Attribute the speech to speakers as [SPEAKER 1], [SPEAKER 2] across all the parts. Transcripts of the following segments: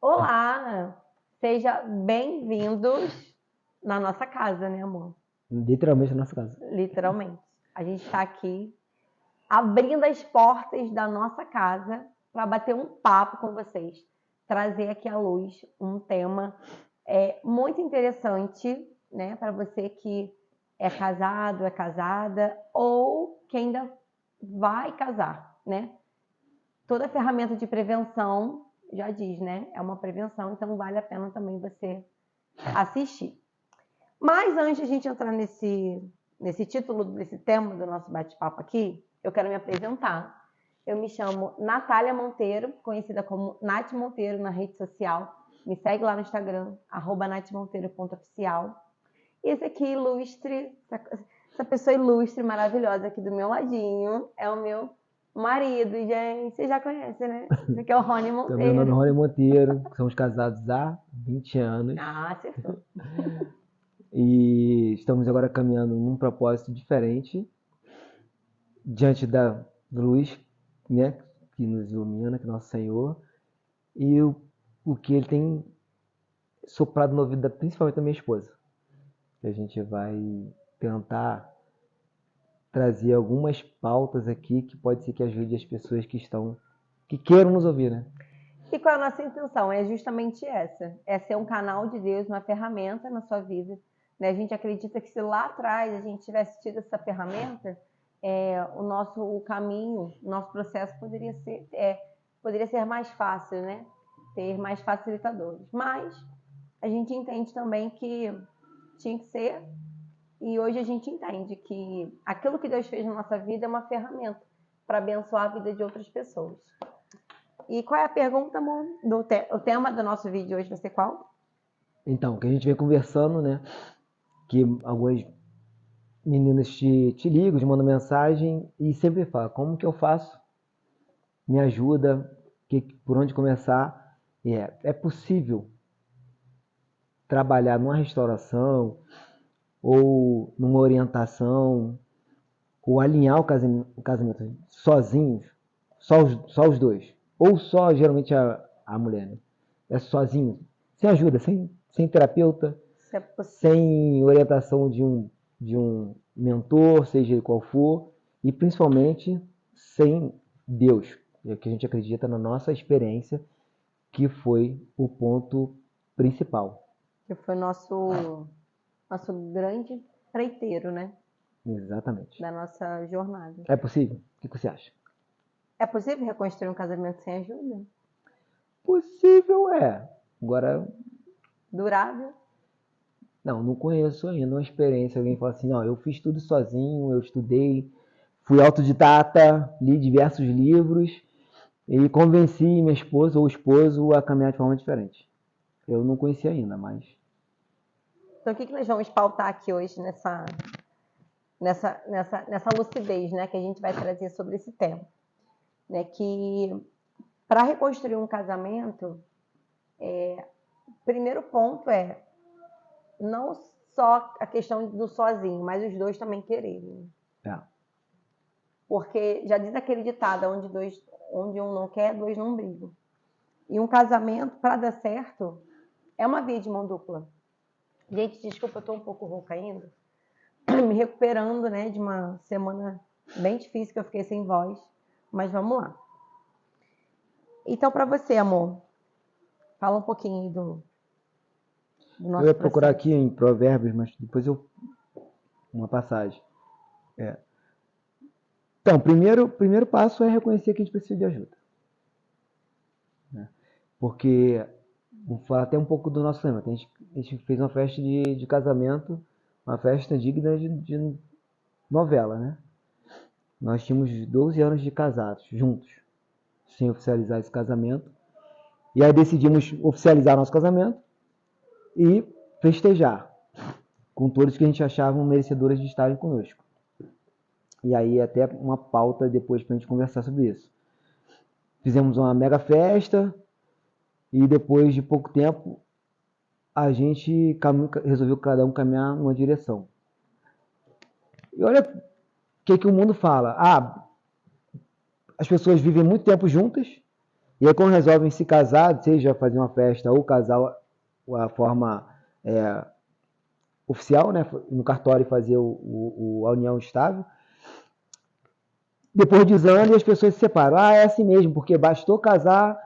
[SPEAKER 1] Olá, seja bem-vindos na nossa casa, né, amor?
[SPEAKER 2] Literalmente na nossa casa.
[SPEAKER 1] Literalmente. A gente está aqui abrindo as portas da nossa casa para bater um papo com vocês, trazer aqui à luz um tema muito interessante, né, para você que é casado, é casada ou que ainda vai casar, né? Toda ferramenta de prevenção já diz, né? É uma prevenção, então vale a pena também você assistir. Mas antes de a gente entrar nesse título, nesse tema do nosso bate-papo aqui, eu quero me apresentar. Eu me chamo Natália Monteiro, conhecida como Nath Monteiro na rede social. Me segue lá no Instagram, @nathmonteiro.oficial. E esse aqui, ilustre, essa pessoa ilustre, maravilhosa aqui do meu ladinho, é o meu marido, gente. Você já conhece, né? Esse aqui é o Rony
[SPEAKER 2] Então, meu nome é
[SPEAKER 1] Monteiro.
[SPEAKER 2] Rony Monteiro, somos casados há 20 anos
[SPEAKER 1] Ah, acertou.
[SPEAKER 2] e estamos agora caminhando num propósito diferente diante da luz, né, que nos ilumina, que é nosso Senhor, e o que Ele tem soprado no ouvido, principalmente da minha esposa. A gente vai tentar trazer algumas pautas aqui que pode ser que ajude as pessoas que queiram nos ouvir, né?
[SPEAKER 1] E qual é a nossa intenção? É justamente essa. É ser um canal de Deus, uma ferramenta na sua vida. Né? A gente acredita que se lá atrás a gente tivesse tido essa ferramenta, o caminho, o nosso processo poderia ser mais fácil, né? Ter mais facilitadores. Mas a gente entende também que tinha que ser, e hoje a gente entende que aquilo que Deus fez na nossa vida é uma ferramenta para abençoar a vida de outras pessoas. E qual é a pergunta, amor? O tema do nosso vídeo hoje vai ser qual?
[SPEAKER 2] Então, que a gente vem conversando, né? Que algumas meninas te ligam, te mandam mensagem e sempre falam, como que eu faço? Me ajuda, por onde começar? E é possível trabalhar numa restauração ou numa orientação ou alinhar o casamento sozinhos, só os dois. Ou só, geralmente, a mulher, né? É sozinho, sem ajuda, sem terapeuta, sem orientação de um mentor, seja ele qual for, e principalmente sem Deus, que a gente acredita na nossa experiência, que foi o ponto principal.
[SPEAKER 1] Que foi nosso grande empreiteiro, né?
[SPEAKER 2] Exatamente.
[SPEAKER 1] Da nossa jornada.
[SPEAKER 2] É possível? O que você acha?
[SPEAKER 1] É possível reconstruir um casamento sem ajuda?
[SPEAKER 2] Possível é. Agora,
[SPEAKER 1] Durável?
[SPEAKER 2] não conheço ainda uma experiência. Alguém fala assim, não, eu fiz tudo sozinho, eu estudei, fui autodidata, li diversos livros e convenci minha esposa ou esposo a caminhar de forma diferente. Eu não conheci ainda, mas...
[SPEAKER 1] Então, o que nós vamos pautar aqui hoje nessa lucidez, né, que a gente vai trazer sobre esse tema? Né, que para reconstruir um casamento, primeiro ponto é não só a questão do sozinho, mas os dois também quererem.
[SPEAKER 2] É.
[SPEAKER 1] Porque já diz aquele ditado, onde um não quer, dois não brigam. E um casamento, para dar certo, é uma via de mão dupla. Gente, desculpa, eu estou um pouco rouca ainda. Me recuperando, né, de uma semana bem difícil que eu fiquei sem voz. Mas vamos lá. Então, para você, amor, fala um pouquinho aí do nosso
[SPEAKER 2] Eu ia procurar
[SPEAKER 1] processo.
[SPEAKER 2] aqui em Provérbios, mas depois uma passagem. Então, primeiro passo é reconhecer que a gente precisa de ajuda. Né? Porque, vou falar até um pouco do nosso tema. A gente fez uma festa de casamento, uma festa digna de novela, né? Nós tínhamos 12 anos de casados, juntos, sem oficializar esse casamento. E aí decidimos oficializar nosso casamento e festejar com todos que a gente achava merecedores de estarem conosco. E aí até uma pauta depois para a gente conversar sobre isso. Fizemos uma mega festa e depois de pouco tempo a gente resolveu cada um caminhar numa direção. E olha o que o mundo fala. As pessoas vivem muito tempo juntas, E aí quando resolvem se casar, seja fazer uma festa ou casar a forma oficial, né, no cartório fazer a união estável, depois de anos as pessoas se separam. Ah, é assim mesmo, porque bastou casar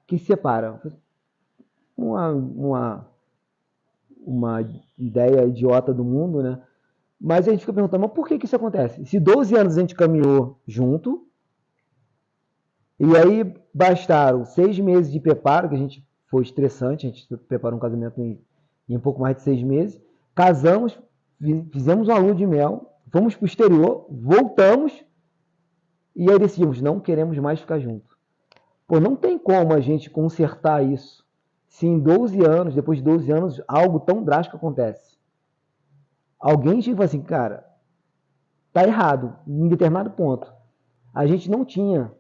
[SPEAKER 2] que se separam. Uma ideia idiota do mundo, né? Mas a gente fica perguntando, mas por que isso acontece? Se 12 anos a gente caminhou junto, e aí bastaram 6 meses de preparo, que a gente foi estressante, a gente preparou um casamento em um pouco mais de 6 meses, casamos, fizemos uma lua de mel, fomos para o exterior, voltamos, e aí decidimos, não queremos mais ficar juntos. Pô, não tem como a gente consertar isso se em 12 anos, depois de 12 anos, algo tão drástico acontece. Alguém tinha que falar assim, cara, tá errado, em determinado ponto. A gente não tinha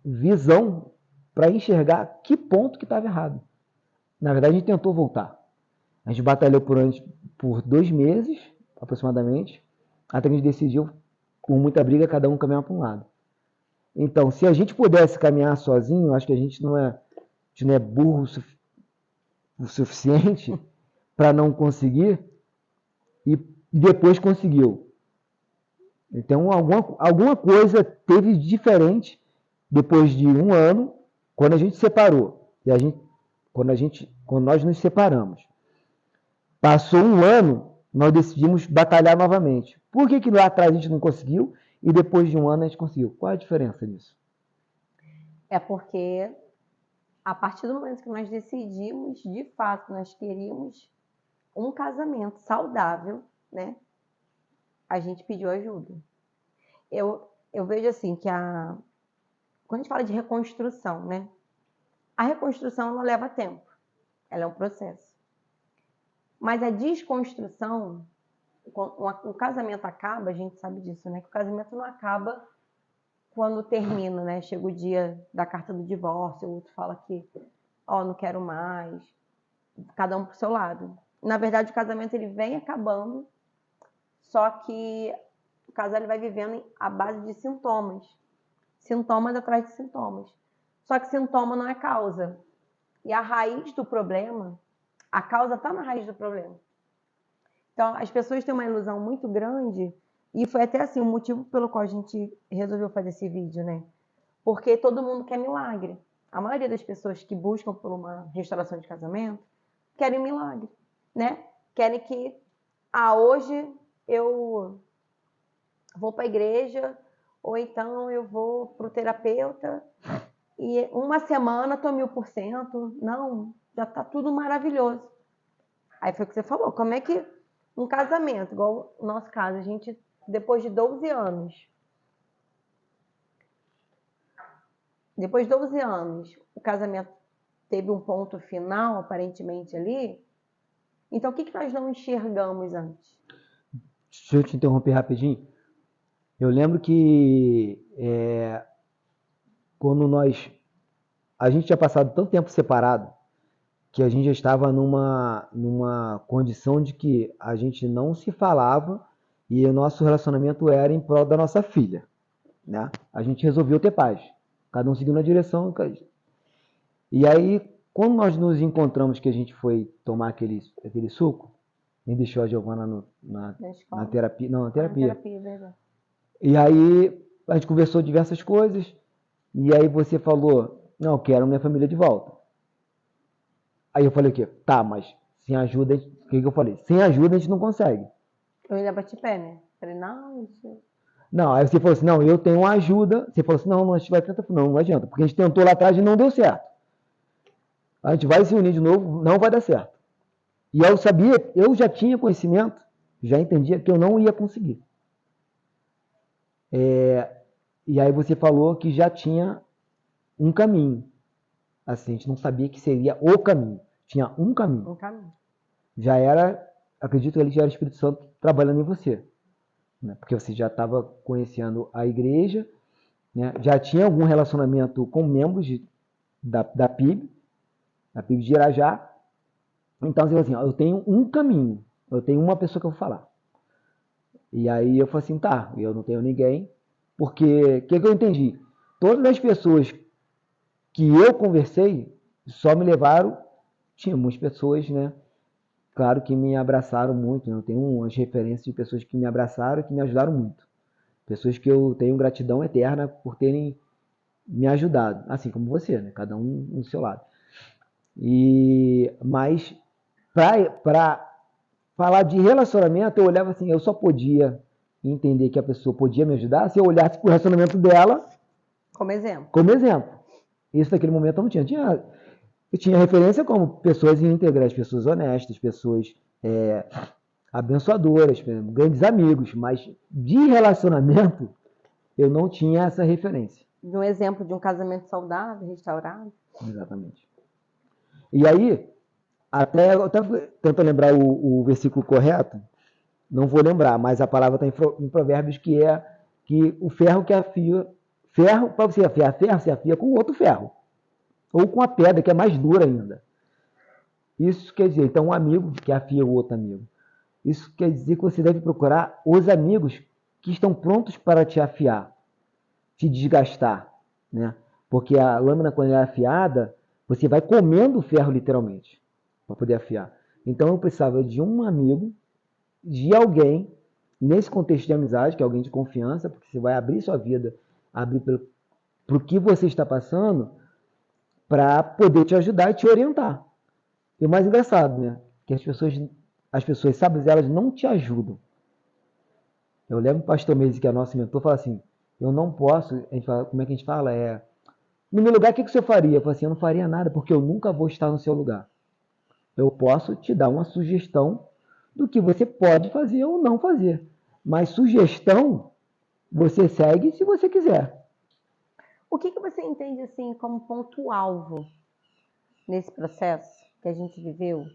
[SPEAKER 2] visão para enxergar que ponto que estava errado. Na verdade, a gente tentou voltar. A gente batalhou por 2 meses, aproximadamente, até que a gente decidiu, com muita briga, cada um caminhar para um lado. Então, se a gente pudesse caminhar sozinho, acho que a gente não é burro o suficiente para não conseguir e depois conseguiu. Então, alguma coisa teve diferente depois de 1 ano, quando a gente separou. Quando nós nos separamos. Passou 1 ano, nós decidimos batalhar novamente. Por que lá atrás a gente não conseguiu e depois de 1 ano a gente conseguiu? Qual a diferença nisso?
[SPEAKER 1] É porque a partir do momento que nós decidimos, de fato, nós queríamos um casamento saudável, né? A gente pediu ajuda. Eu vejo assim que quando a gente fala de reconstrução, né? A reconstrução ela leva tempo. Ela é um processo. Mas a desconstrução, o casamento acaba, a gente sabe disso, né? Que o casamento não acaba quando termina, né? Chega o dia da carta do divórcio, o outro fala que, não quero mais, cada um pro seu lado. Na verdade, o casamento ele vem acabando, só que o casal ele vai vivendo à base de sintomas. Sintomas atrás de sintomas. Só que sintoma não é causa. E a raiz do problema, a causa está na raiz do problema. Então, as pessoas têm uma ilusão muito grande, e foi até assim o motivo pelo qual a gente resolveu fazer esse vídeo, né? Porque todo mundo quer milagre. A maioria das pessoas que buscam por uma restauração de casamento querem milagre, né? Querem que, hoje eu vou para a igreja, ou então eu vou para o terapeuta, e 1 semana estou 1000%. Não, já está tudo maravilhoso. Aí foi o que você falou, como é que um casamento, igual o nosso caso, a gente, depois de 12 anos, o casamento teve um ponto final, aparentemente, ali. Então, o que nós não enxergamos antes?
[SPEAKER 2] Deixa eu te interromper rapidinho. Eu lembro que quando a gente tinha passado tanto tempo separado, que a gente já estava numa condição de que a gente não se falava e o nosso relacionamento era em prol da nossa filha, né? A gente resolveu ter paz, cada um seguindo a direção. E aí, quando nós nos encontramos, que a gente foi tomar aquele suco, a gente deixou a Giovana na terapia. Não, na terapia.
[SPEAKER 1] Na terapia, verdade.
[SPEAKER 2] E aí, a gente conversou diversas coisas, e aí você falou, não, eu quero minha família de volta. Aí eu falei o quê? Tá, mas sem ajuda, o que eu falei? Sem ajuda a gente não consegue.
[SPEAKER 1] Eu ainda bati pé, né? Falei, não, isso...
[SPEAKER 2] Não, aí você falou assim, não, eu tenho uma ajuda. Você falou assim, não, a gente vai tentar. Não adianta, porque a gente tentou lá atrás e não deu certo. A gente vai se unir de novo, não vai dar certo. E eu já tinha conhecimento, já entendia que eu não ia conseguir. E aí você falou que já tinha um caminho. Assim, a gente não sabia que seria o caminho. Tinha um caminho.
[SPEAKER 1] Um caminho.
[SPEAKER 2] Já era, acredito que ele já era o Espírito Santo trabalhando em você. Né? Porque você já estava conhecendo a igreja, né? Já tinha algum relacionamento com membros da PIB de Irajá. Então, você falou assim, eu tenho um caminho, eu tenho uma pessoa que eu vou falar. E aí eu falei assim, tá, eu não tenho ninguém, porque o que eu entendi? Todas as pessoas que eu conversei só me levaram, tinha muitas pessoas, né? Claro que me abraçaram muito, né? Eu tenho umas referências de pessoas que me abraçaram e que me ajudaram muito. Pessoas que eu tenho gratidão eterna por terem me ajudado, assim como você, né? Cada um no seu lado. Mas para falar de relacionamento, eu olhava assim, eu só podia entender que a pessoa podia me ajudar se eu olhasse para o relacionamento dela
[SPEAKER 1] Como exemplo.
[SPEAKER 2] como exemplo. Isso naquele momento eu não tinha. Eu tinha referência como pessoas íntegras, pessoas honestas, pessoas abençoadoras, grandes amigos, mas de relacionamento eu não tinha essa referência.
[SPEAKER 1] De um exemplo de um casamento saudável, restaurado.
[SPEAKER 2] Exatamente. E aí, eu até tento lembrar o versículo correto, não vou lembrar, mas a palavra está em Provérbios que é que o ferro que afia, ferro, para você afiar ferro, você afia com outro ferro. Ou com a pedra, que é mais dura ainda. Isso quer dizer, então, um amigo que afia o outro amigo. Isso quer dizer que você deve procurar os amigos que estão prontos para te afiar, te desgastar, né? Porque a lâmina, quando é afiada, você vai comendo o ferro, literalmente, para poder afiar. Então, eu precisava de um amigo, de alguém, nesse contexto de amizade, que é alguém de confiança, porque você vai abrir sua vida, abrir para o que você está passando, para poder te ajudar e te orientar. E o mais engraçado, né? Que as pessoas sábias, elas não te ajudam. Eu lembro o pastor Meise, que é nosso mentor, fala assim, eu não posso, a gente fala, como é que a gente fala? No meu lugar, o que o senhor faria? Eu falo assim, eu não faria nada, porque eu nunca vou estar no seu lugar. Eu posso te dar uma sugestão do que você pode fazer ou não fazer. Mas sugestão, você segue se você quiser.
[SPEAKER 1] O que você entende assim como ponto-alvo nesse processo que a gente viveu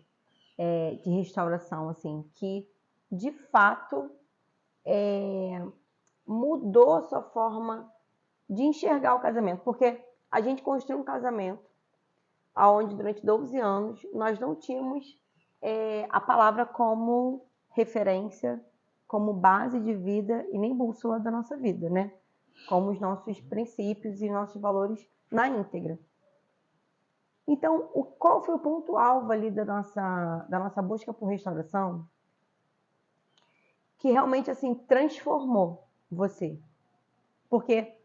[SPEAKER 1] de restauração, assim, que de fato mudou a sua forma de enxergar o casamento? Porque a gente construiu um casamento onde durante 12 anos nós não tínhamos a palavra como referência, como base de vida e nem bússola da nossa vida, né? Como os nossos princípios e nossos valores na íntegra. Então, qual foi o ponto-alvo ali da nossa busca por restauração que realmente assim transformou você? Porque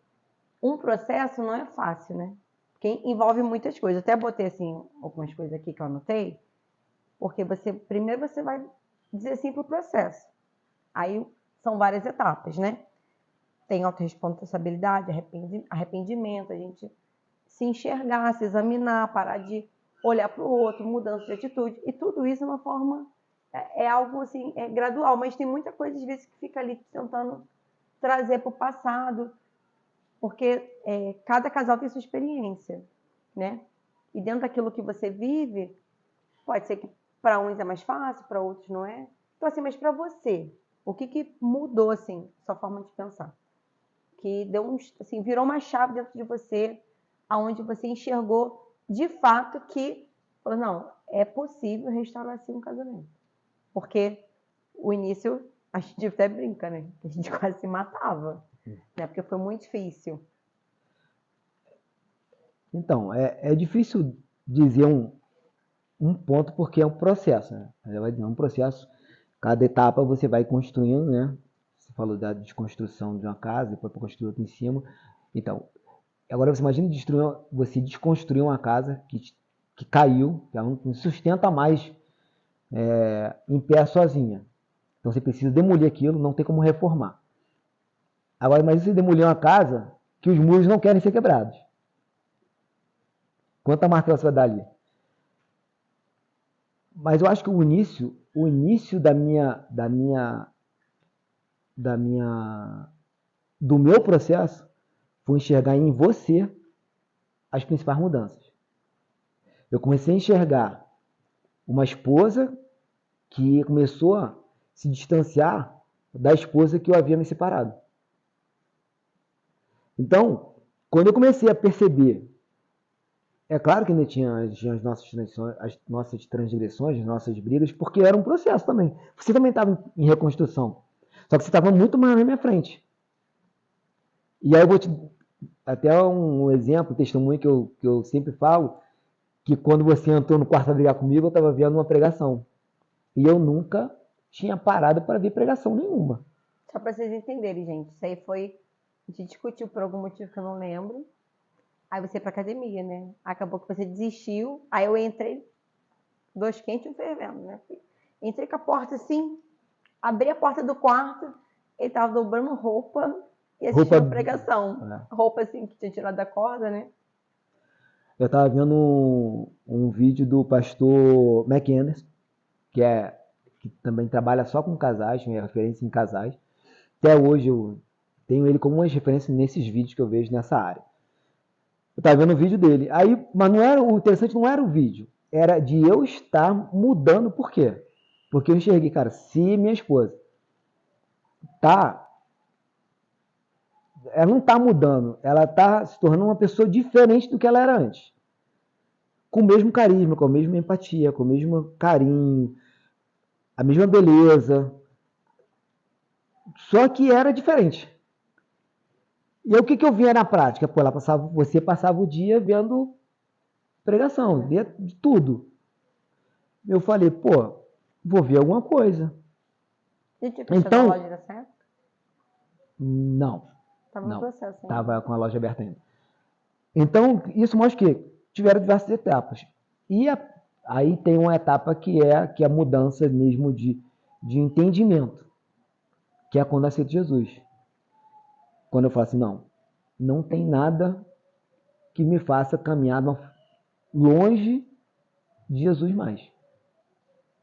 [SPEAKER 1] um processo não é fácil, né? Porque envolve muitas coisas. Eu até botei assim algumas coisas aqui que eu anotei, porque primeiro você vai dizer sim para o processo. Aí são várias etapas, né? Tem autorresponsabilidade, arrependimento, a gente se enxergar, se examinar, parar de olhar para o outro, mudança de atitude. E tudo isso é uma forma, algo assim, gradual, mas tem muita coisa às vezes que fica ali tentando trazer para o passado, porque cada casal tem sua experiência, né? E dentro daquilo que você vive, pode ser que para uns é mais fácil, para outros não é. Então assim, mas para você, o que mudou assim, sua forma de pensar? Que deu assim, virou uma chave dentro de você, aonde você enxergou de fato que, falou, não, é possível restaurar assim um casamento. Porque o início, a gente até brinca, né? A gente quase se matava, né? Porque foi muito difícil.
[SPEAKER 2] Então, é difícil dizer um ponto porque é um processo, né? É um processo, cada etapa você vai construindo, né? Você falou da desconstrução de uma casa, depois para construir outra em cima. Então, agora você imagina você desconstruir uma casa que caiu, que ela não sustenta mais em pé sozinha. Então você precisa demolir aquilo, não tem como reformar. Agora imagina você demolir uma casa que os muros não querem ser quebrados. Quanta martelo você vai dar ali? Mas eu acho que o início do meu processo foi enxergar em você as principais mudanças. Eu comecei a enxergar uma esposa que começou a se distanciar da esposa que eu havia me separado. Então, quando eu comecei a perceber, é claro que ainda tinha as nossas transgressões, as nossas brigas, porque era um processo também. Você também estava em reconstrução. Só que você estava muito mais na minha frente. E aí eu vou te até um exemplo, testemunho que eu sempre falo, que quando você entrou no quarto a brigar comigo, eu estava vendo uma pregação. E eu nunca tinha parado para ver pregação nenhuma.
[SPEAKER 1] Só para vocês entenderem, gente. Isso aí foi. A gente discutiu por algum motivo que eu não lembro. Aí você ia pra academia, né? Acabou que você desistiu. Aí eu entrei, dois quentes e um fervendo, né? Entrei com a porta assim, abri a porta do quarto, ele tava dobrando roupa e assistindo a pregação. Roupa assim que tinha tirado da corda, né?
[SPEAKER 2] Eu estava vendo um vídeo do pastor McAndrews, que também trabalha só com casais, é referência em casais. Até hoje eu tenho ele como uma referência nesses vídeos que eu vejo nessa área. Eu estava vendo o vídeo dele. Aí, mas não era, o interessante não era o vídeo, era de eu estar mudando. Por quê? Porque eu enxerguei, cara, se minha esposa ela não está mudando, ela está se tornando uma pessoa diferente do que ela era antes. Com o mesmo carisma, com a mesma empatia, com o mesmo carinho, a mesma beleza. Só que era diferente. E aí o que eu via na prática? Pô, você passava o dia vendo pregação, via de tudo. Eu falei, pô, vou ver alguma coisa.
[SPEAKER 1] Você tinha fechado
[SPEAKER 2] Então,
[SPEAKER 1] a loja nessa época?
[SPEAKER 2] não.
[SPEAKER 1] Tava no processo ainda.
[SPEAKER 2] Estava com a loja aberta ainda. Então, isso mostra que tiveram diversas etapas. E aí tem uma etapa que é a mudança mesmo de entendimento, que é quando aceito Jesus. Quando eu falo assim, não tem nada que me faça caminhar longe de Jesus mais.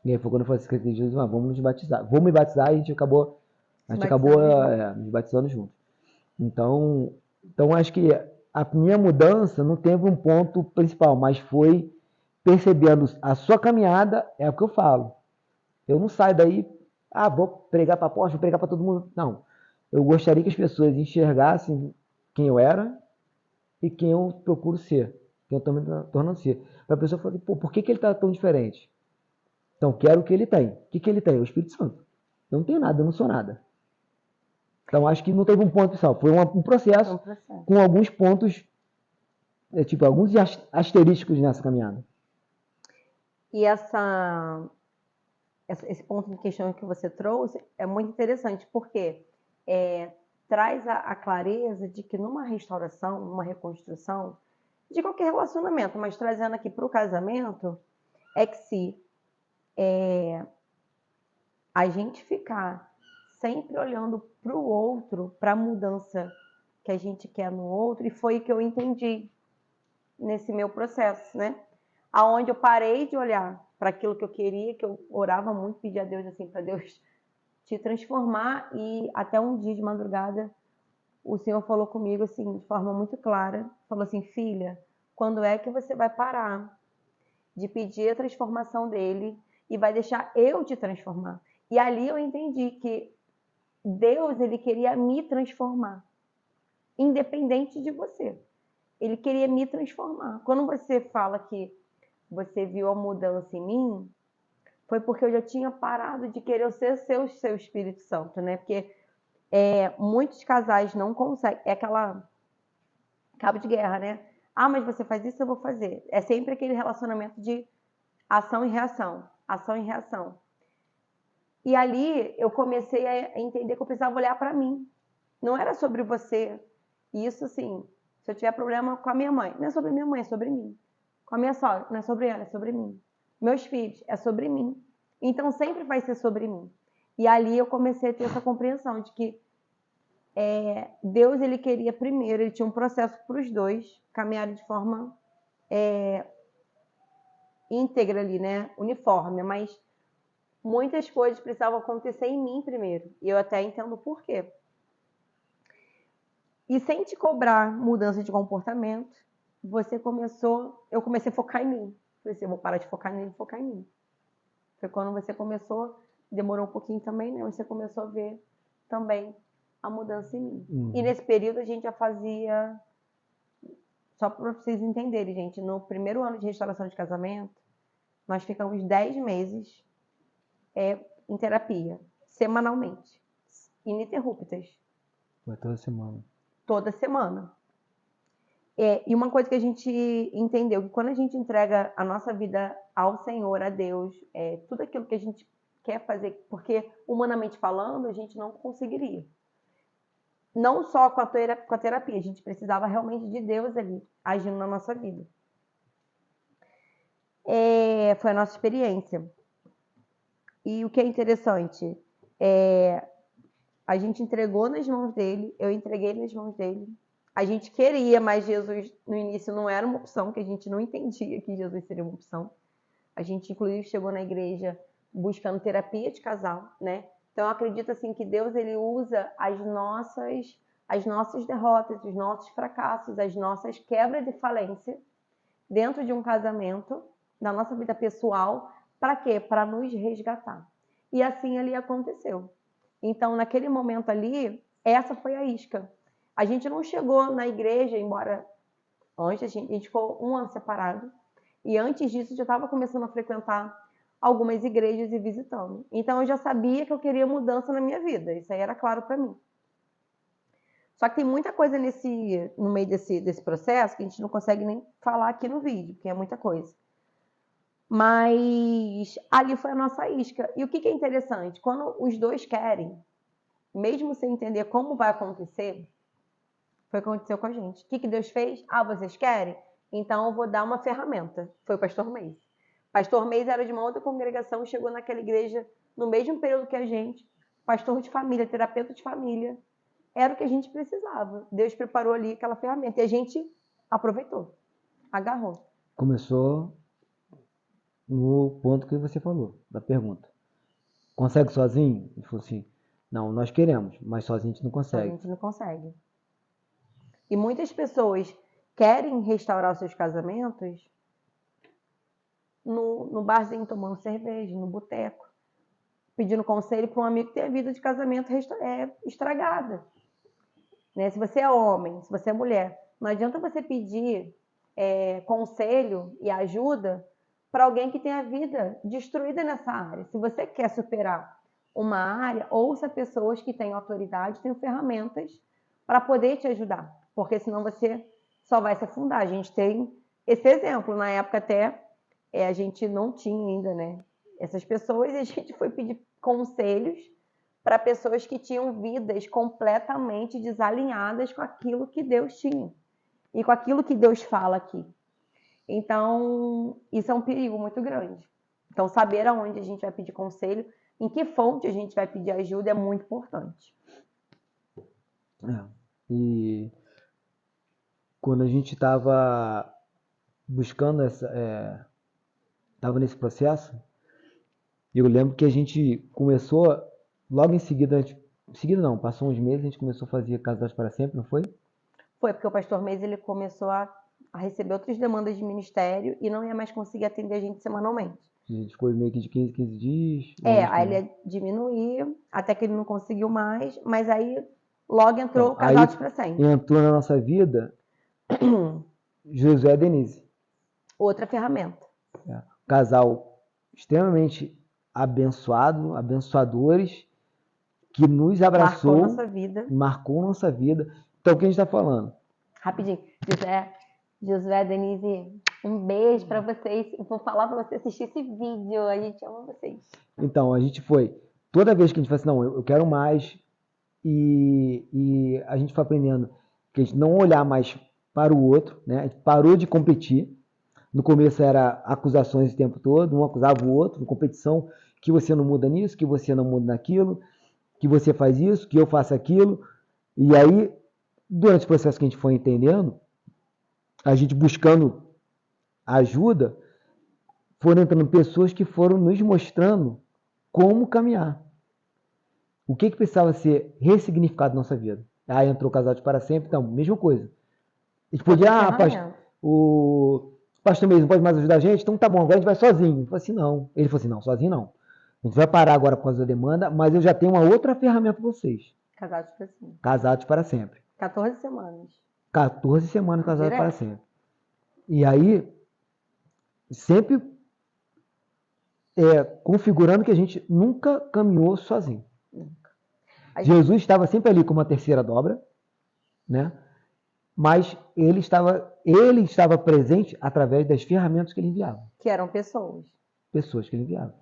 [SPEAKER 2] E aí foi quando eu falei assim, Jesus, vamos nos batizar. Vou me batizar e a gente acabou nos batizando juntos. Então acho que a minha mudança não teve um ponto principal, mas foi percebendo a sua caminhada, é o que eu falo. Eu não saio daí, vou pregar para a porta, vou pregar para todo mundo. Não. Eu gostaria que as pessoas enxergassem quem eu era e quem eu procuro ser, quem eu estou me tornando ser. Para a pessoa falar, pô, por que ele está tão diferente? Então, quero o que ele tem. O que ele tem? O Espírito Santo. Eu não tenho nada, eu não sou nada. Então, acho que não teve um ponto principal. Foi um processo com alguns pontos, alguns asterísticos nessa caminhada.
[SPEAKER 1] E esse ponto de questão que você trouxe é muito interessante, porque traz a clareza de que numa restauração, numa reconstrução, de qualquer relacionamento, mas trazendo aqui para o casamento, é que se a gente ficar sempre olhando para o outro, para a mudança que a gente quer no outro, e foi o que eu entendi nesse meu processo, né? Aonde eu parei de olhar para aquilo que eu queria, que eu orava muito, pedia a Deus assim, para Deus te transformar, e até um dia de madrugada o Senhor falou comigo assim, de forma muito clara, falou assim, filha, quando é que você vai parar de pedir a transformação dele e vai deixar eu te transformar? E ali eu entendi que Deus, ele queria me transformar, independente de você. Ele queria me transformar. Quando você fala que você viu a mudança em mim, foi porque eu já tinha parado de querer ser seu Espírito Santo, né? Porque muitos casais não conseguem. É aquela cabo de guerra, né? Mas você faz isso, eu vou fazer. É sempre aquele relacionamento de ação e reação. Ação e reação. E ali eu comecei a entender que eu precisava olhar para mim. Não era sobre você. E isso, assim, se eu tiver problema com a minha mãe, não é sobre minha mãe, é sobre mim. Com a minha sogra, não é sobre ela, é sobre mim. Meus filhos, é sobre mim. Então sempre vai ser sobre mim. E ali eu comecei a ter essa compreensão de que Deus, ele queria primeiro, ele tinha um processo para os dois caminharem de forma íntegra ali, né? Uniforme, mas muitas coisas precisavam acontecer em mim primeiro. E eu até entendo por quê. E sem te cobrar mudança de comportamento, eu comecei a focar em mim. Falei assim, eu vou parar de focar nele e focar em mim. Foi quando você começou, demorou um pouquinho também, né? Você começou a ver também a mudança em mim. E nesse período a gente já fazia, só para vocês entenderem, gente, no primeiro ano de restauração de casamento, nós ficamos 10 meses em terapia, semanalmente, ininterruptas.
[SPEAKER 2] Foi toda semana.
[SPEAKER 1] Toda semana. E uma coisa que a gente entendeu, que quando a gente entrega a nossa vida ao Senhor, a Deus, tudo aquilo que a gente quer fazer, porque humanamente falando, a gente não conseguiria. Não só com a terapia, a gente precisava realmente de Deus ali, agindo na nossa vida. Foi a nossa experiência. E o que é interessante, a gente entregou nas mãos dele, eu entreguei nas mãos dele. A gente queria, mas Jesus no início não era uma opção, que a gente não entendia que Jesus seria uma opção. A gente, inclusive, chegou na igreja buscando terapia de casal, né? Então, eu acredito assim que Deus ele usa as nossas derrotas, os nossos fracassos, as nossas quebras de falência dentro de um casamento, da nossa vida pessoal, para quê? Para nos resgatar. E assim ali aconteceu. Então, naquele momento ali, essa foi a isca. A gente não chegou na igreja, embora antes a gente ficou um ano separado, e antes disso eu já estava começando a frequentar algumas igrejas e visitando. Então eu já sabia que eu queria mudança na minha vida, isso aí era claro para mim. Só que tem muita coisa no meio desse processo que a gente não consegue nem falar aqui no vídeo, porque é muita coisa. Mas ali foi a nossa isca. E o que é interessante? Quando os dois querem, mesmo sem entender como vai acontecer, foi o que aconteceu com a gente. O que Deus fez? Vocês querem? Então eu vou dar uma ferramenta. Foi o pastor Meis. Pastor Meis era de uma outra congregação, chegou naquela igreja no mesmo período que a gente. Pastor de família, terapeuta de família. Era o que a gente precisava. Deus preparou ali aquela ferramenta e a gente aproveitou, agarrou.
[SPEAKER 2] Começou no ponto que você falou, da pergunta. Consegue sozinho? Ele falou assim, não, nós queremos, mas sozinho a gente não consegue.
[SPEAKER 1] A gente não consegue. E muitas pessoas querem restaurar os seus casamentos no barzinho, tomando cerveja, no boteco, pedindo conselho para um amigo que tem a vida de casamento estragada. Né? Se você é homem, se você é mulher, não adianta você pedir conselho e ajuda para alguém que tem a vida destruída nessa área. Se você quer superar uma área, ouça pessoas que têm autoridade, têm ferramentas para poder te ajudar, porque senão você só vai se afundar. A gente tem esse exemplo, na época até a gente não tinha ainda, né? Essas pessoas, e a gente foi pedir conselhos para pessoas que tinham vidas completamente desalinhadas com aquilo que Deus tinha e com aquilo que Deus fala aqui. Então, isso é um perigo muito grande. Então, saber aonde a gente vai pedir conselho, em que fonte a gente vai pedir ajuda é muito importante.
[SPEAKER 2] E quando a gente estava buscando estava nesse processo, eu lembro que a gente começou, logo em seguida, passou uns meses, a gente começou a fazer Casados para Sempre, não foi?
[SPEAKER 1] Foi, porque o pastor Meis ele começou a receber outras demandas de ministério e não ia mais conseguir atender a gente semanalmente.
[SPEAKER 2] A gente ficou meio que de 15 dias.
[SPEAKER 1] Aí ele ia diminuir, até que ele não conseguiu mais, mas aí logo entrou o Casados para Sempre.
[SPEAKER 2] Entrou na nossa vida Josué e Denise.
[SPEAKER 1] Outra ferramenta.
[SPEAKER 2] Casal extremamente abençoado, abençoadores, que nos abraçou. Marcou nossa vida. Então, o que a gente está falando?
[SPEAKER 1] Rapidinho. Josué, Denise, um beijo para vocês. Eu vou falar para você assistir esse vídeo. A gente ama vocês.
[SPEAKER 2] Então, a gente foi... Toda vez que a gente fala assim, não, eu quero mais. E a gente foi aprendendo que a gente não olhar mais para o outro, né? A gente parou de competir. No começo era acusações o tempo todo, um acusava o outro, competição, que você não muda nisso, que você não muda naquilo, que você faz isso, que eu faço aquilo. E aí, durante o processo que a gente foi entendendo, a gente buscando ajuda, foram entrando pessoas que foram nos mostrando como caminhar. O que precisava ser ressignificado na nossa vida. Aí entrou Casados para Sempre, então, mesma coisa. A gente podia, o pastor mesmo pode mais ajudar a gente, então tá bom, agora a gente vai sozinho. Eu falei assim, não. Ele falou assim, não, sozinho não. A gente vai parar agora por causa da demanda, mas eu já tenho uma outra ferramenta para vocês.
[SPEAKER 1] Casados para sempre.
[SPEAKER 2] Casados para sempre.
[SPEAKER 1] 14 semanas.
[SPEAKER 2] 14 semanas casados para sempre. E aí, sempre configurando que a gente nunca caminhou sozinho. Nunca. Jesus estava sempre ali com uma terceira dobra, né? mas ele estava presente através das ferramentas que ele enviava,
[SPEAKER 1] Que eram pessoas.
[SPEAKER 2] pessoas que ele enviava.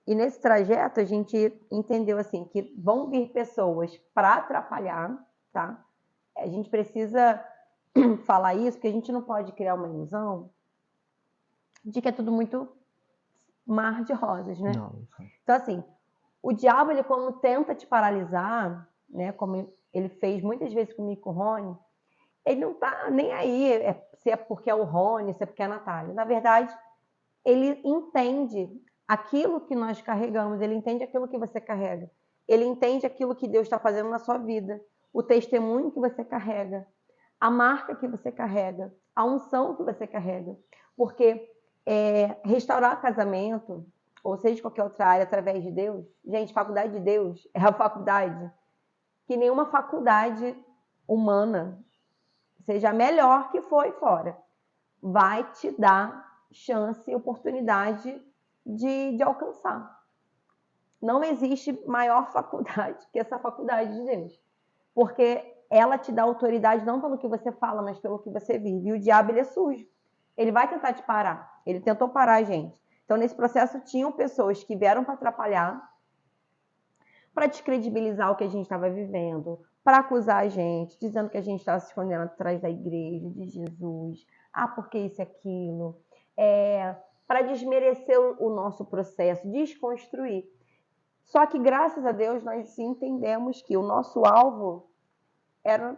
[SPEAKER 1] E nesse trajeto a gente entendeu assim que vão vir pessoas para atrapalhar, tá? A gente precisa falar isso, porque a gente não pode criar uma ilusão de que é tudo muito mar de rosas, né?
[SPEAKER 2] Não.
[SPEAKER 1] Então assim, o diabo, ele quando tenta te paralisar, né, como ele fez muitas vezes comigo e com o Rony, ele não tá nem aí se é porque é o Rony, se é porque é a Natália. Na verdade, ele entende aquilo que nós carregamos, ele entende aquilo que você carrega. Ele entende aquilo que Deus está fazendo na sua vida, o testemunho que você carrega, a marca que você carrega, a unção que você carrega. Porque restaurar casamento, ou seja, qualquer outra área, através de Deus, gente, faculdade de Deus é a faculdade que nenhuma faculdade humana, seja a melhor que foi fora, vai te dar chance e oportunidade de alcançar. Não existe maior faculdade que essa faculdade de Deus. Porque ela te dá autoridade não pelo que você fala, mas pelo que você vive. E o diabo, ele é sujo. Ele vai tentar te parar. Ele tentou parar a gente. Então, nesse processo, tinham pessoas que vieram para atrapalhar, para descredibilizar o que a gente estava vivendo, para acusar a gente, dizendo que a gente estava se escondendo atrás da igreja, de Jesus. Ah, porque isso e aquilo. Para desmerecer o nosso processo, desconstruir. Só que, graças a Deus, nós entendemos que o nosso alvo era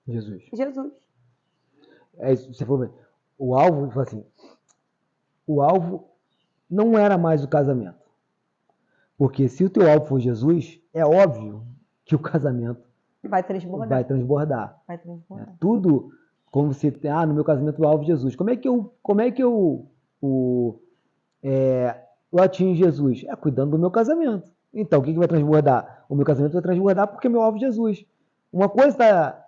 [SPEAKER 2] Jesus.
[SPEAKER 1] Jesus.
[SPEAKER 2] Isso, você falou bem. O alvo, assim, o alvo não era mais o casamento. Porque se o teu alvo for Jesus, é óbvio que o casamento
[SPEAKER 1] vai transbordar.
[SPEAKER 2] Vai transbordar. Tudo, como você tem, no meu casamento o alvo é Jesus. Como é que eu atingo Jesus? É cuidando do meu casamento. Então, o que vai transbordar? O meu casamento vai transbordar porque meu alvo é Jesus. Uma coisa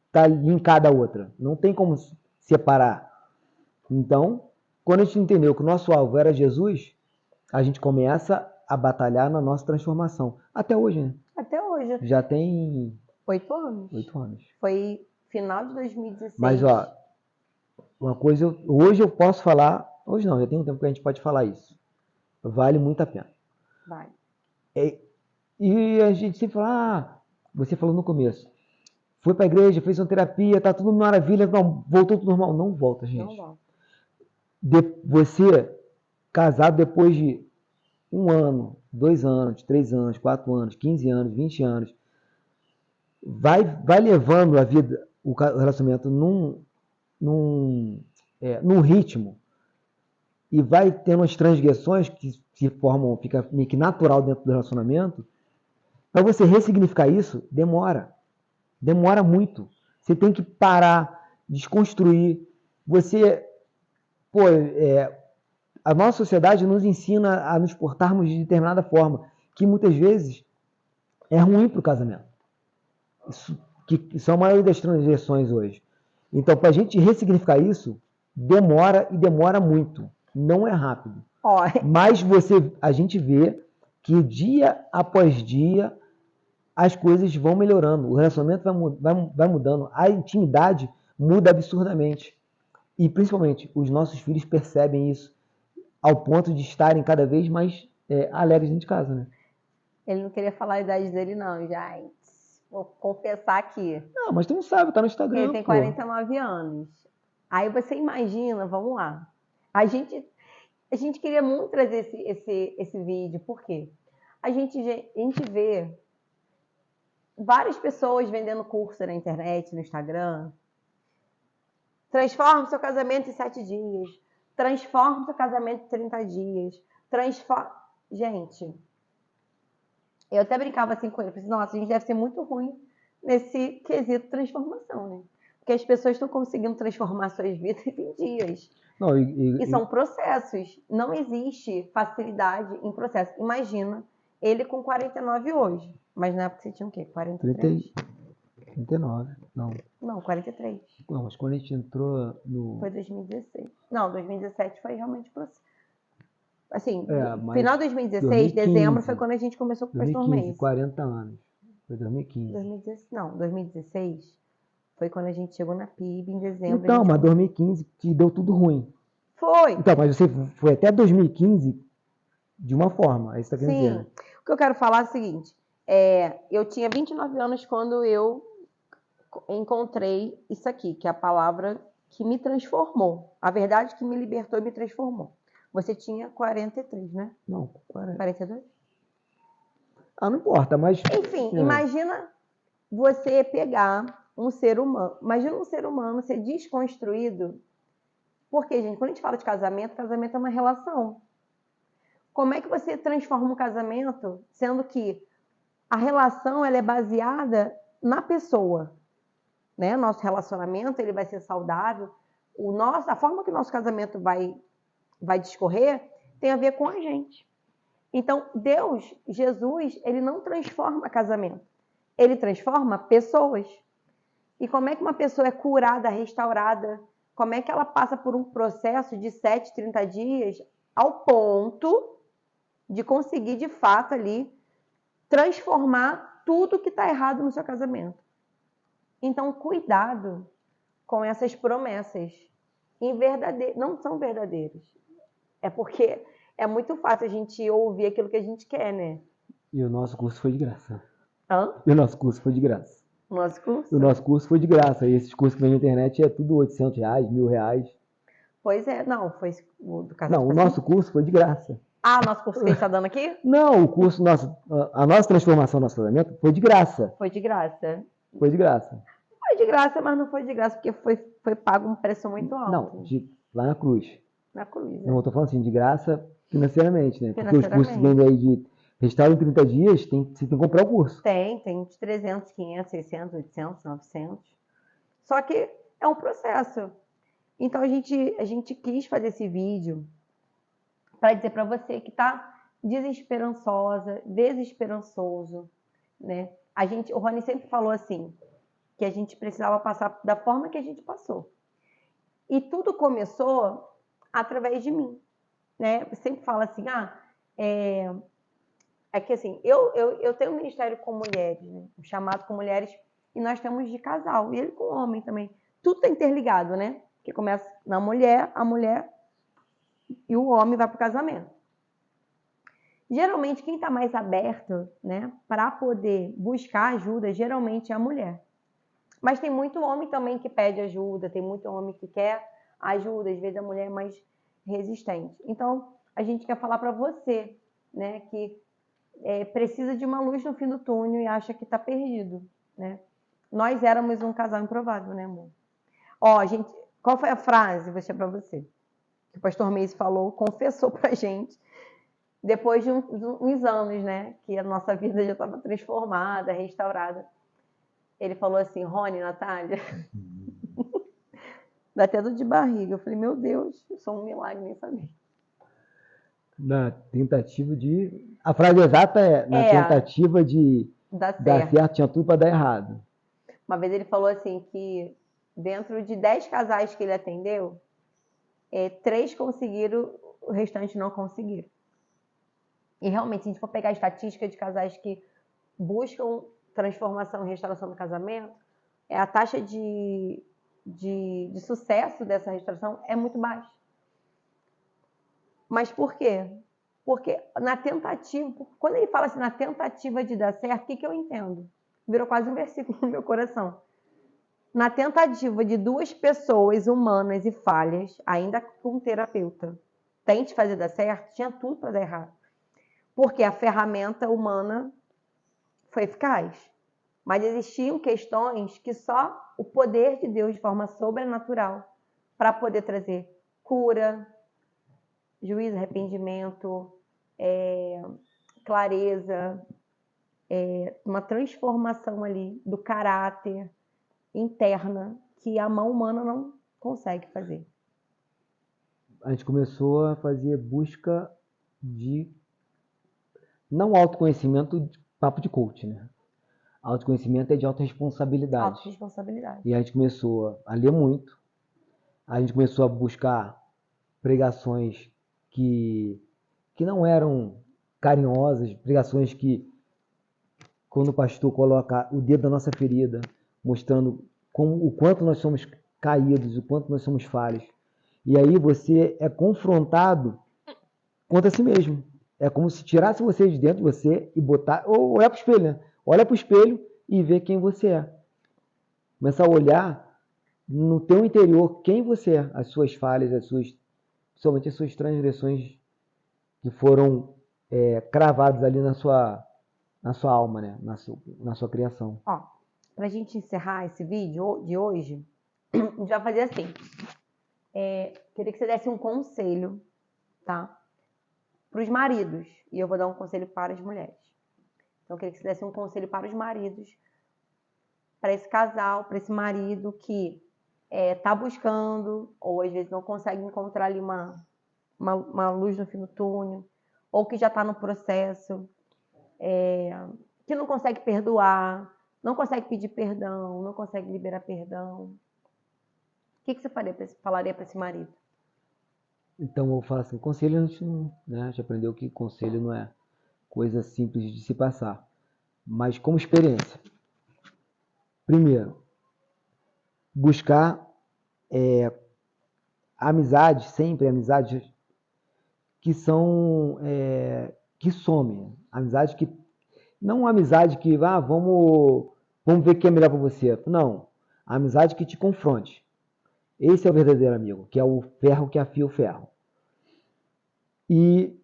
[SPEAKER 2] está linkada à outra. Não tem como separar. Então, quando a gente entendeu que o nosso alvo era Jesus, a gente começa a batalhar na nossa transformação. Até hoje, né?
[SPEAKER 1] Até hoje.
[SPEAKER 2] Já tem
[SPEAKER 1] 8 anos.
[SPEAKER 2] 8 anos.
[SPEAKER 1] Foi final de 2016.
[SPEAKER 2] Mas, ó, uma coisa, hoje eu posso falar, hoje não, já tem um tempo que a gente pode falar isso. Vale muito a pena.
[SPEAKER 1] Vale.
[SPEAKER 2] E a gente sempre fala, você falou no começo, foi pra igreja, fez uma terapia, tá tudo maravilha, não, voltou tudo normal. Não volta, gente.
[SPEAKER 1] Não volta.
[SPEAKER 2] Você, casado depois de 1 ano, 2 anos, 3 anos, 4 anos, 15 anos, 20 anos, vai levando a vida, o relacionamento num ritmo e vai tendo as transgressões que se formam, fica meio que natural dentro do relacionamento. Para você ressignificar isso, demora muito. Você tem que parar, desconstruir. A nossa sociedade nos ensina a nos portarmos de determinada forma, que muitas vezes é ruim para o casamento. Que são a maioria das transgressões hoje. Então, para a gente ressignificar isso, demora muito. Não é rápido. Mas a gente vê que dia após dia as coisas vão melhorando. O relacionamento vai mudando. A intimidade muda absurdamente. E, principalmente, os nossos filhos percebem isso ao ponto de estarem cada vez mais alegres dentro de casa, né?
[SPEAKER 1] Ele não queria falar a idade dele, não, gente. Vou confessar aqui.
[SPEAKER 2] Não, mas tu não sabe, tá no Instagram.
[SPEAKER 1] Ele tem 49 anos. Aí você imagina, vamos lá. A gente queria muito trazer esse vídeo, por quê? A gente vê várias pessoas vendendo curso na internet, no Instagram. Transforma o seu casamento em 7 dias. Transforma o seu casamento em 30 dias. Gente, eu até brincava assim com ele. Falei, nossa, a gente deve ser muito ruim nesse quesito transformação, né? Porque as pessoas estão conseguindo transformar suas vidas em dias.
[SPEAKER 2] Não,
[SPEAKER 1] e são processos. Não existe facilidade em processo. Imagina ele com 49 hoje. Mas na época você tinha o quê? 43?
[SPEAKER 2] 39.
[SPEAKER 1] Não, 43.
[SPEAKER 2] Não, mas quando a gente entrou no...
[SPEAKER 1] Foi 2016. Não, 2017 foi realmente processo. Assim,
[SPEAKER 2] final
[SPEAKER 1] de 2016,
[SPEAKER 2] 2015,
[SPEAKER 1] dezembro, foi quando a gente começou com o Pastor
[SPEAKER 2] 2015,
[SPEAKER 1] Mês.
[SPEAKER 2] 40 anos. Foi 2015.
[SPEAKER 1] 2016 Foi quando a gente chegou na PIB, em dezembro.
[SPEAKER 2] Então, mas 2015 que deu tudo ruim.
[SPEAKER 1] Foi.
[SPEAKER 2] Então, mas você foi até 2015 de uma forma, é isso que você está querendo dizer.
[SPEAKER 1] Sim. O que eu quero falar é o seguinte, eu tinha 29 anos quando eu encontrei isso aqui, que é a palavra que me transformou. A verdade que me libertou e me transformou. Você tinha 43, né?
[SPEAKER 2] Não, 40.
[SPEAKER 1] 42?
[SPEAKER 2] Ah, não importa, mas...
[SPEAKER 1] Enfim, imagina você pegar um ser humano. Imagina um ser humano ser desconstruído. Porque, gente, quando a gente fala de casamento é uma relação. Como é que você transforma um casamento, sendo que a relação ela é baseada na pessoa, né? Nosso relacionamento ele vai ser saudável. A forma que o nosso casamento vai discorrer tem a ver com a gente. Então, Deus, Jesus, ele não transforma casamento. Ele transforma pessoas. E como é que uma pessoa é curada, restaurada? Como é que ela passa por um processo de 7, 30 dias ao ponto de conseguir, de fato, ali, transformar tudo que está errado no seu casamento? Então, cuidado com essas promessas. Não são verdadeiras. É porque é muito fácil a gente ouvir aquilo que a gente quer, né?
[SPEAKER 2] E o nosso curso foi de graça.
[SPEAKER 1] Hã?
[SPEAKER 2] E o nosso curso foi de graça.
[SPEAKER 1] O nosso curso?
[SPEAKER 2] O nosso curso foi de graça. E esses cursos que vem na internet é tudo R$800, R$1.000.
[SPEAKER 1] Pois é. Não, foi o do casal.
[SPEAKER 2] Não, o nosso curso foi de graça.
[SPEAKER 1] Ah, o nosso curso que a gente está dando aqui?
[SPEAKER 2] Não, o curso nosso, a nossa transformação no nosso casamento foi de graça.
[SPEAKER 1] Foi de graça.
[SPEAKER 2] Foi de graça.
[SPEAKER 1] Foi de graça, mas não foi de graça porque foi pago um preço muito alto.
[SPEAKER 2] Não, lá na cruz.
[SPEAKER 1] Na cruz.
[SPEAKER 2] Não, eu estou falando assim, de graça financeiramente, né? Porque os
[SPEAKER 1] Financeiramente.
[SPEAKER 2] cursos vendem aí de restauro em 30 dias, você tem que comprar o curso.
[SPEAKER 1] Tem de 300, 500, 600, 800, 900. Só que é um processo. Então a gente quis fazer esse vídeo para dizer para você que está desesperançoso, né? O Rony sempre falou assim, que a gente precisava passar da forma que a gente passou. E tudo começou através de mim, né? Eu sempre falo assim, é que assim, eu tenho um ministério com mulheres, né? Um chamado com mulheres, e nós temos de casal, e ele com homem também. Tudo está interligado, né? Que começa na mulher, a mulher e o homem vai para o casamento. Geralmente, quem está mais aberto, né, para poder buscar ajuda, geralmente é a mulher. Mas tem muito homem também que pede ajuda, tem muito homem que quer ajuda, às vezes a mulher é mais resistente. Então, a gente quer falar para você, né, que precisa de uma luz no fim do túnel e acha que está perdido, né? Nós éramos um casal improvável, né, amor? Qual foi a frase, vou deixar para você, que o pastor Meis falou, confessou pra gente, depois de uns anos, né, que a nossa vida já estava transformada, restaurada. Ele falou assim, Rony, Natália, dá até dor de barriga. Eu falei, meu Deus, eu sou um milagre, nem sabia.
[SPEAKER 2] Na tentativa de... A frase exata é, na tentativa de dar certo, tinha tudo para dar errado.
[SPEAKER 1] Uma vez ele falou assim, que dentro de 10 casais que ele atendeu, 3 conseguiram, o restante não conseguiram. E realmente, se a gente for pegar a estatística de casais que buscam transformação e restauração do casamento, a taxa de sucesso dessa restauração é muito baixa. Mas por quê? Porque na tentativa, quando ele fala assim, na tentativa de dar certo, o que eu entendo? Virou quase um versículo no meu coração. Na tentativa de 2 pessoas humanas e falhas, ainda com um terapeuta, tente fazer dar certo, tinha tudo para dar errado. Porque a ferramenta humana foi eficaz. Mas existiam questões que só o poder de Deus, de forma sobrenatural, para poder trazer cura, juízo, arrependimento, clareza, uma transformação ali do caráter interna que a mão humana não consegue fazer.
[SPEAKER 2] A gente começou a fazer busca de... Não autoconhecimento, de papo de coach, né? Autoconhecimento é de autorresponsabilidade.
[SPEAKER 1] Autoresponsabilidade.
[SPEAKER 2] E a gente começou a ler muito. A gente começou a buscar pregações que não eram carinhosas, pregações que, quando o pastor coloca o dedo na nossa ferida, mostrando o quanto nós somos caídos, o quanto nós somos falhos. E aí você é confrontado contra si mesmo. É como se tirasse você de dentro de você e botar, ou olhar para o espelho, né? Olha para o espelho e vê quem você é. Começar a olhar no teu interior quem você é, as suas falhas, somente as suas transgressões que foram cravadas ali na sua alma, né? Na sua criação.
[SPEAKER 1] Ó, pra gente encerrar esse vídeo de hoje, a gente vai fazer assim. Queria que você desse um conselho, tá? Para os maridos. E eu vou dar um conselho para as mulheres. Então, eu queria que você desse um conselho para os maridos, para esse casal, para esse marido que tá buscando, ou às vezes não consegue encontrar ali uma luz no fim do túnel, ou que já está no processo, que não consegue perdoar, não consegue pedir perdão, não consegue liberar perdão. O que você falaria para esse marido?
[SPEAKER 2] Então, eu vou falar assim, conselho a gente não, né? A gente aprendeu que conselho não é coisa simples de se passar. Mas como experiência. Primeiro, buscar amizades, sempre amizades que são, que somem. Amizade que, não uma amizade que, vamos ver quem é melhor para você. Não, a amizade que te confronte. Esse é o verdadeiro amigo, que é o ferro que afia o ferro. E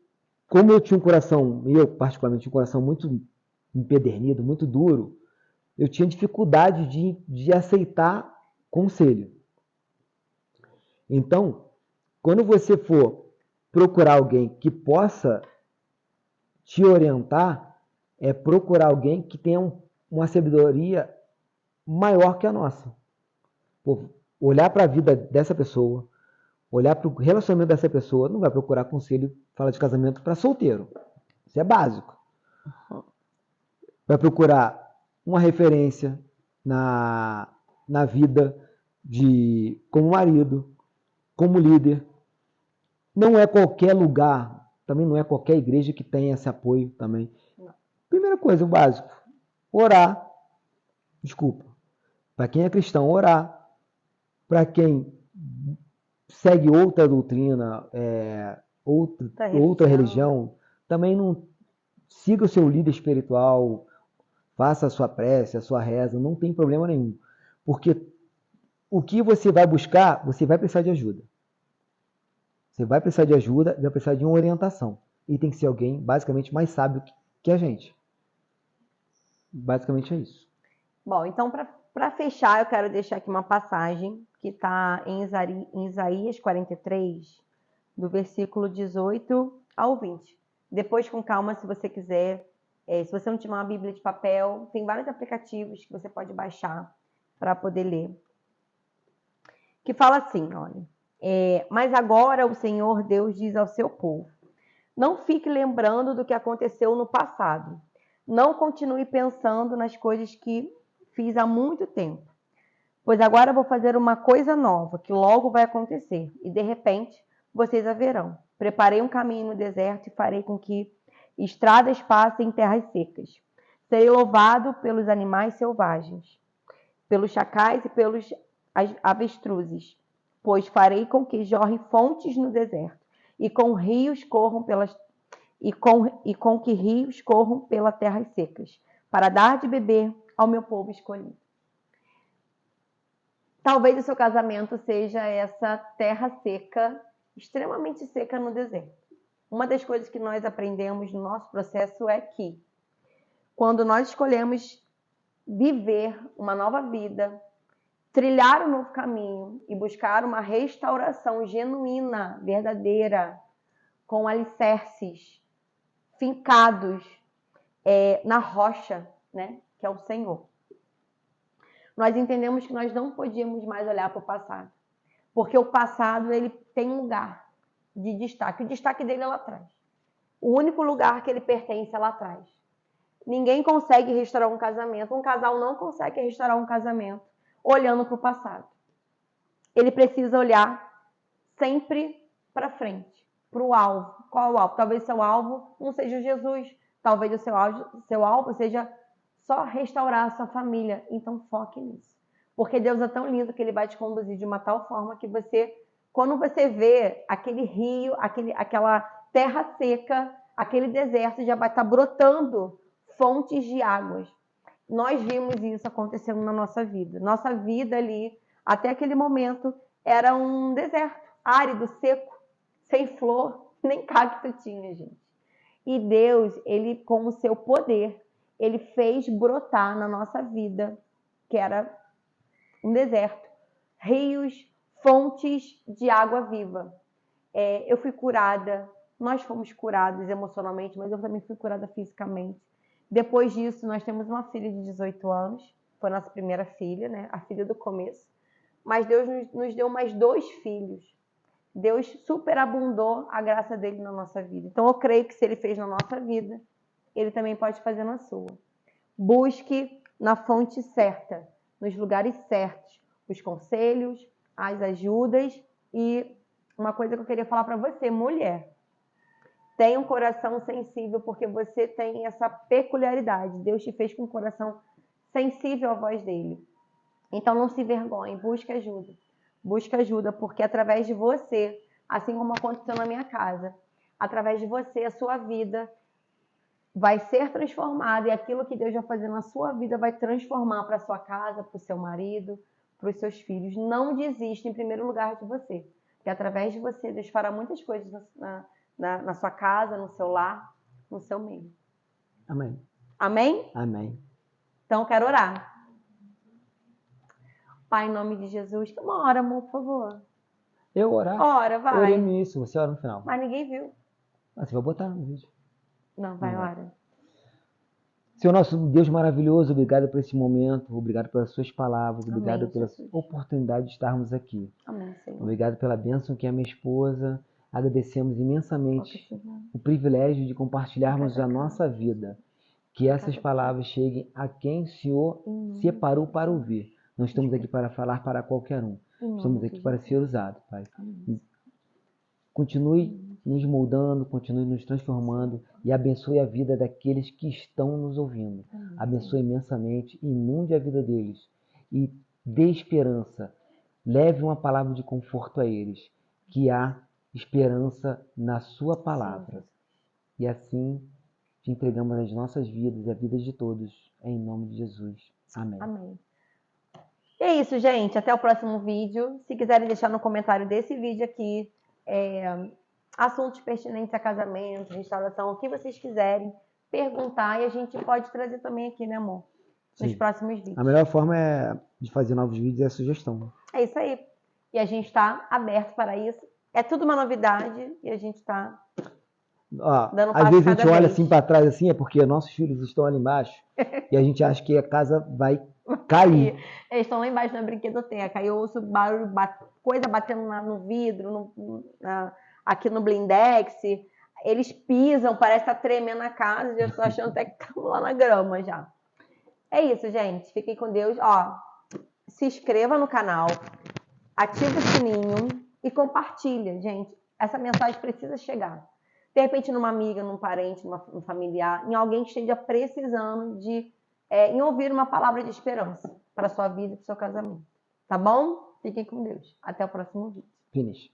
[SPEAKER 2] como eu tinha um coração, eu particularmente tinha um coração muito empedernido, muito duro, eu tinha dificuldade de aceitar conselho. Então, quando você for procurar alguém que possa te orientar, é procurar alguém que tenha uma sabedoria maior que a nossa. Pô, olhar para a vida dessa pessoa, olhar para o relacionamento dessa pessoa, não vai procurar conselho, fala de casamento para solteiro. Isso é básico. Vai procurar uma referência na vida como marido, como líder. Não é qualquer lugar, também não é qualquer igreja que tenha esse apoio também. Primeira coisa, o básico, orar. Desculpa. Para quem é cristão, orar. Para quem segue outra doutrina, outra religião, também não siga o seu líder espiritual, faça a sua prece, a sua reza, não tem problema nenhum. Porque o que você vai buscar, você vai precisar de ajuda. Você vai precisar de ajuda, vai precisar de uma orientação. E tem que ser alguém, basicamente, mais sábio que a gente. Basicamente é isso.
[SPEAKER 1] Bom, então, para fechar, eu quero deixar aqui uma passagem que está em Isaías 43, do versículo 18 ao 20. Depois, com calma, se você quiser. Se você não tiver uma Bíblia de papel, tem vários aplicativos que você pode baixar para poder ler. Que fala assim, olha. Mas agora o Senhor Deus diz ao seu povo: não fique lembrando do que aconteceu no passado. Não continue pensando nas coisas que fiz há muito tempo. Pois agora vou fazer uma coisa nova, que logo vai acontecer. E de repente, vocês a verão. Preparei um caminho no deserto e farei com que estradas passem em terras secas. Serei louvado pelos animais selvagens, pelos chacais e pelos avestruzes. Pois farei com que jorrem fontes no deserto, e com rios corram que rios corram pelas terras secas, para dar de beber ao meu povo escolhido. Talvez o seu casamento seja essa terra seca, extremamente seca no deserto. Uma das coisas que nós aprendemos no nosso processo é que, quando nós escolhemos viver uma nova vida, trilhar um novo caminho e buscar uma restauração genuína, verdadeira, com alicerces fincados na rocha, né, que é o Senhor. Nós entendemos que nós não podíamos mais olhar para o passado, porque o passado ele tem um lugar de destaque. O destaque dele é lá atrás. O único lugar que ele pertence é lá atrás. Ninguém consegue restaurar um casamento. Um casal não consegue restaurar um casamento olhando para o passado. Ele precisa olhar sempre para frente, para o alvo. Qual é o alvo? Talvez seu alvo não seja Jesus. Talvez o seu alvo seja só restaurar a sua família. Então foque nisso. Porque Deus é tão lindo que Ele vai te conduzir de uma tal forma que você, quando você vê aquele rio, aquela terra seca, aquele deserto, já vai estar brotando fontes de águas. Nós vimos isso acontecendo na nossa vida. Nossa vida ali, até aquele momento, era um deserto, árido, seco, sem flor, nem cacto tinha, gente. E Deus, Ele, com o seu poder, Ele fez brotar na nossa vida, que era um deserto, rios, fontes de água viva. Eu fui curada, nós fomos curados emocionalmente, mas eu também fui curada fisicamente. Depois disso, nós temos uma filha de 18 anos, foi nossa primeira filha, né? A filha do começo. Mas Deus nos deu mais 2 filhos. Deus superabundou a graça dele na nossa vida. Então eu creio que se ele fez na nossa vida, ele também pode fazer na sua. Busque na fonte certa, nos lugares certos, os conselhos, as ajudas. E uma coisa que eu queria falar para você, mulher, tenha um coração sensível, porque você tem essa peculiaridade. Deus te fez com um coração sensível à voz dele. Então não se envergonhe, busque ajuda. Busque ajuda, porque através de você, assim como aconteceu na minha casa, através de você, a sua vida vai ser transformada, e aquilo que Deus vai fazer na sua vida vai transformar para a sua casa, para o seu marido, para os seus filhos. Não desista em primeiro lugar de você, porque através de você, Deus fará muitas coisas na sua casa, no seu lar, no seu meio.
[SPEAKER 2] Amém.
[SPEAKER 1] Amém?
[SPEAKER 2] Amém.
[SPEAKER 1] Então, eu quero orar. Pai, em nome de Jesus, uma hora, amor, por favor.
[SPEAKER 2] Eu orar?
[SPEAKER 1] Ora,
[SPEAKER 2] Eu
[SPEAKER 1] vai.
[SPEAKER 2] orei no início, você ora no final.
[SPEAKER 1] Mas ninguém viu.
[SPEAKER 2] Você vai botar no vídeo.
[SPEAKER 1] Não, vai,
[SPEAKER 2] Não vai.
[SPEAKER 1] ora.
[SPEAKER 2] Senhor nosso Deus maravilhoso, obrigado por esse momento, obrigado pelas suas palavras, obrigado
[SPEAKER 1] Amém,
[SPEAKER 2] pela
[SPEAKER 1] Jesus.
[SPEAKER 2] oportunidade de estarmos aqui.
[SPEAKER 1] Amém, Senhor.
[SPEAKER 2] Obrigado pela bênção que é a minha esposa. Agradecemos imensamente
[SPEAKER 1] Coloca, Senhor.
[SPEAKER 2] o privilégio de compartilharmos
[SPEAKER 1] Cada
[SPEAKER 2] a nossa vida. Que essas
[SPEAKER 1] Cada
[SPEAKER 2] palavras cheguem a quem o Senhor separou para ouvir. Não estamos aqui para falar para qualquer um. Estamos aqui para ser usados, Pai.
[SPEAKER 1] Amém.
[SPEAKER 2] Continue nos moldando, continue nos transformando e abençoe a vida daqueles que estão nos ouvindo. Abençoe imensamente, inunde a vida deles e dê esperança. Leve uma palavra de conforto a eles, que há esperança na sua palavra. E assim te entregamos as nossas vidas e a vida de todos, em nome de Jesus. Amém.
[SPEAKER 1] Amém. E é isso, gente. Até o próximo vídeo. Se quiserem deixar no comentário desse vídeo aqui, assuntos pertinentes a casamento, restauração, o que vocês quiserem perguntar, e a gente pode trazer também aqui, né, amor? Nos
[SPEAKER 2] Sim.
[SPEAKER 1] próximos vídeos.
[SPEAKER 2] A melhor forma de fazer novos vídeos é a sugestão.
[SPEAKER 1] É isso aí. E a gente está aberto para isso. É tudo uma novidade e a gente está dando
[SPEAKER 2] Às
[SPEAKER 1] passo
[SPEAKER 2] vezes a
[SPEAKER 1] cada
[SPEAKER 2] gente olha
[SPEAKER 1] vez.
[SPEAKER 2] assim para trás, assim, é porque nossos filhos estão ali embaixo e a gente acha que a casa vai cair.
[SPEAKER 1] Eles estão lá embaixo na brinquedoteca. Aí eu ouço barulho, coisa batendo no vidro, aqui no blindex. Eles pisam, parece que tá tremendo a casa. E eu tô achando até que estamos lá na grama já. É isso, gente. Fiquem com Deus. Se inscreva no canal, ativa o sininho e compartilha, gente. Essa mensagem precisa chegar. De repente, numa amiga, num parente, num familiar, em alguém que esteja precisando em ouvir uma palavra de esperança para a sua vida e para o seu casamento. Tá bom? Fiquem com Deus. Até o próximo vídeo.
[SPEAKER 2] Finish.